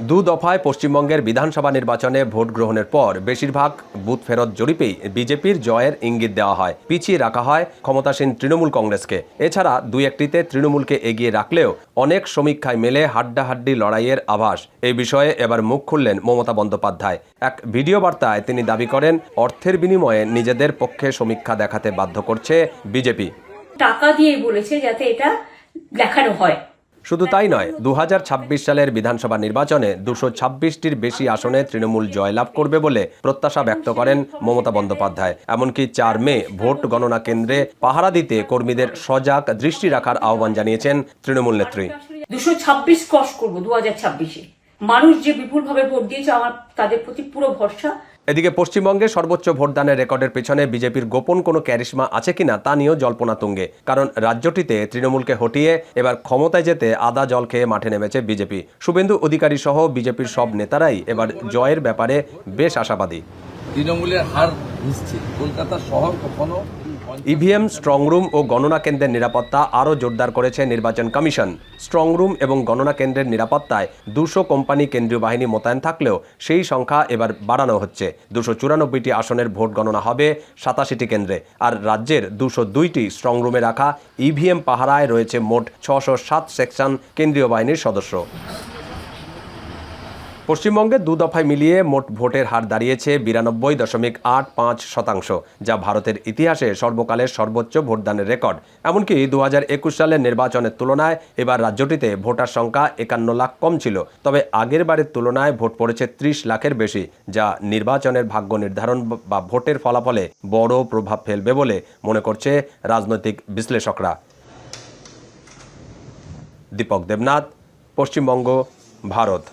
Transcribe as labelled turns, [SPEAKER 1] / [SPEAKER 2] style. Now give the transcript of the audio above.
[SPEAKER 1] দু দফায় পশ্চিমবঙ্গের বিধানসভা নির্বাচনে ভোট গ্রহণের পর বেশিরভাগ বুথ ফেরত জরিপেই বিজেপির জয়ের ইঙ্গিত দেওয়া হয়, পিছিয়ে রাখা হয় ক্ষমতাসীন তৃণমূল কংগ্রেসকে। এছাড়া দুই একটিতে তৃণমূলকে এগিয়ে রাখলেও অনেক সমীক্ষায় মেলে হাড্ডাহাড্ডি লড়াইয়ের আভাস। এই বিষয়ে এবার মুখ খুললেন মমতা বন্দ্যোপাধ্যায়। এক ভিডিও বার্তায় তিনি দাবি করেন, অর্থের বিনিময়ে নিজেদের পক্ষে সমীক্ষা দেখাতে বাধ্য করছে বিজেপি।
[SPEAKER 2] টাকা দিয়ে বলেছে যাতে এটা দেখানো হয়।
[SPEAKER 1] শুধু তাই নয়, 2026 সালের বিধানসভা নির্বাচনে 226টির বেশি আসনে তৃণমূল জয়লাভ করবে বলে প্রত্যাশা ব্যক্ত করেন মমতা বন্দ্যোপাধ্যায়। এমনকি 4 মে ভোট গণনা কেন্দ্রে পাহারা দিতে কর্মীদের সজাগ দৃষ্টি রাখার আহ্বান জানিয়েছেন তৃণমূল নেত্রী।
[SPEAKER 2] 226 ক্রস করবো 2026-এ। মানুষ যে বিপুলভাবে ভোট দিয়েছে, আমার তাদের প্রতি পুরো ভরসা।
[SPEAKER 1] এদিকে পশ্চিমবঙ্গে সর্বোচ্চ ভোটদানের রেকর্ডের পেছনে বিজেপির গোপন কোনো ক্যারিশমা আছে কিনা তা নিয়েও জল্পনা তুঙ্গে। কারণ রাজ্যটিতে তৃণমূলকে হটিয়ে এবার ক্ষমতায় যেতে আদা জল খেয়ে মাঠে নেমেছে বিজেপি। শুভেন্দু অধিকারী সহ বিজেপির সব নেতারাই এবার জয়ের ব্যাপারে বেশ আশাবাদী।
[SPEAKER 3] তৃণমূলের হার নিশ্চিত। কলকাতা শহর কখনো
[SPEAKER 1] ইভিএম, স্ট্রংরুম ও গণনা কেন্দ্রের নিরাপত্তা আরও জোরদার করেছে নির্বাচন কমিশন। স্ট্রংরুম এবং গণনা কেন্দ্রের নিরাপত্তায় 200 কোম্পানি কেন্দ্রীয় বাহিনী মোতায়েন থাকলেও সেই সংখ্যা এবার বাড়ানো হচ্ছে। 294টি আসনের ভোট গণনা হবে 87টি কেন্দ্রে। আর রাজ্যের 202টি স্ট্রংরুমে রাখা ইভিএম পাহারায় রয়েছে মোট 607 সেকশন কেন্দ্রীয় বাহিনীর সদস্য। পশ্চিমবঙ্গে দু দফায় মিলিয়ে মোট ভোটের হার দাঁড়িয়েছে 92.85%, যা ভারতের ইতিহাসে সর্বকালের সর্বোচ্চ ভোটদানের রেকর্ড। এমনকি 2021 সালের নির্বাচনের তুলনায় এবার রাজ্যটিতে ভোটার সংখ্যা 51 লাখ কম ছিল। তবে আগের বারের তুলনায় ভোট পড়েছে 30 লাখের বেশি, যা নির্বাচনের ভাগ্য নির্ধারণ বা ভোটের ফলাফলে বড় প্রভাব ফেলবে বলে মনে করছে রাজনৈতিক বিশ্লেষকরা। দীপক দেবনাথ, পশ্চিমবঙ্গ, ভারত।